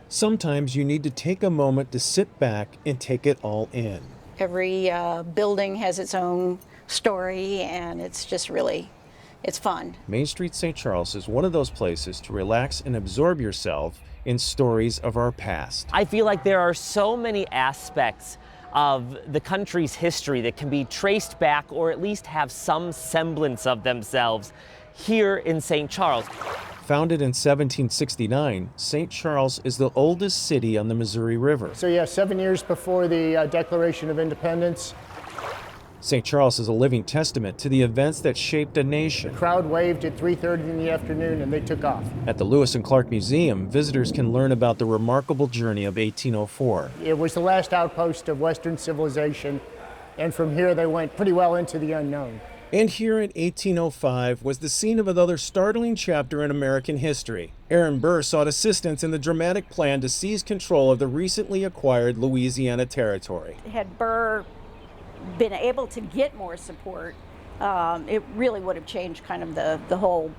Sometimes you need to take a moment to sit back and take it all in. Every building has its own story, and it's just really, it's fun. Main Street St. Charles is one of those places to relax and absorb yourself in stories of our past. I feel like there are so many aspects of the country's history that can be traced back or at least have some semblance of themselves here in St. Charles. Founded in 1769, St. Charles is the oldest city on the Missouri River. So yeah, 7 years before the Declaration of Independence. St. Charles is a living testament to the events that shaped a nation. The crowd waved at 3:30 in the afternoon and they took off. At the Lewis and Clark Museum, visitors can learn about the remarkable journey of 1804. It was the last outpost of Western civilization, and from here they went pretty well into the unknown. And here in 1805 was the scene of another startling chapter in American history. Aaron Burr sought assistance in the dramatic plan to seize control of the recently acquired Louisiana Territory. Had Burr been able to get more support, it really would have changed kind of the whole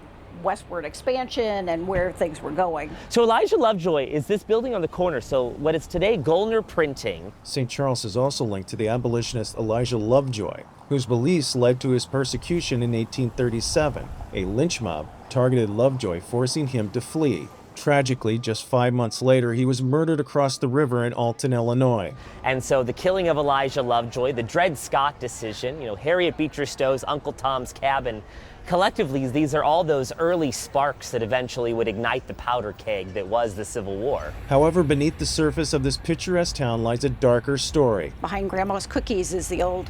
westward expansion and where things were going. So Elijah Lovejoy is this building on the corner, so what is today Goldner Printing. St. Charles is also linked to the abolitionist Elijah Lovejoy, whose beliefs led to his persecution in 1837. A lynch mob targeted Lovejoy, forcing him to flee. Tragically, just 5 months later, he was murdered across the river in Alton, Illinois. And so the killing of Elijah Lovejoy, the Dred Scott decision, Harriet Beecher Stowe's Uncle Tom's Cabin, collectively, these are all those early sparks that eventually would ignite the powder keg that was the Civil War. However, beneath the surface of this picturesque town lies a darker story. Behind Grandma's Cookies is the old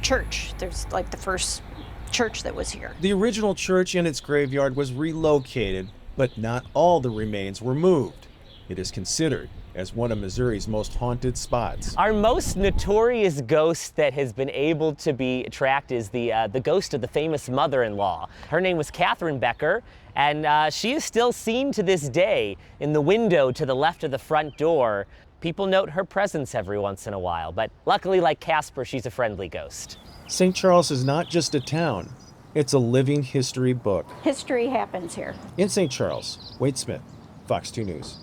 church. There's like the first church that was here. The original church and its graveyard was relocated, but not all the remains were moved. It is considered as one of Missouri's most haunted spots. Our most notorious ghost that has been able to be tracked is the ghost of the famous mother-in-law. Her name was Catherine Becker, and she is still seen to this day in the window to the left of the front door. People note her presence every once in a while, but luckily, like Casper, she's a friendly ghost. St. Charles is not just a town, it's a living history book. History happens here. In St. Charles, Wade Smith, Fox 2 News.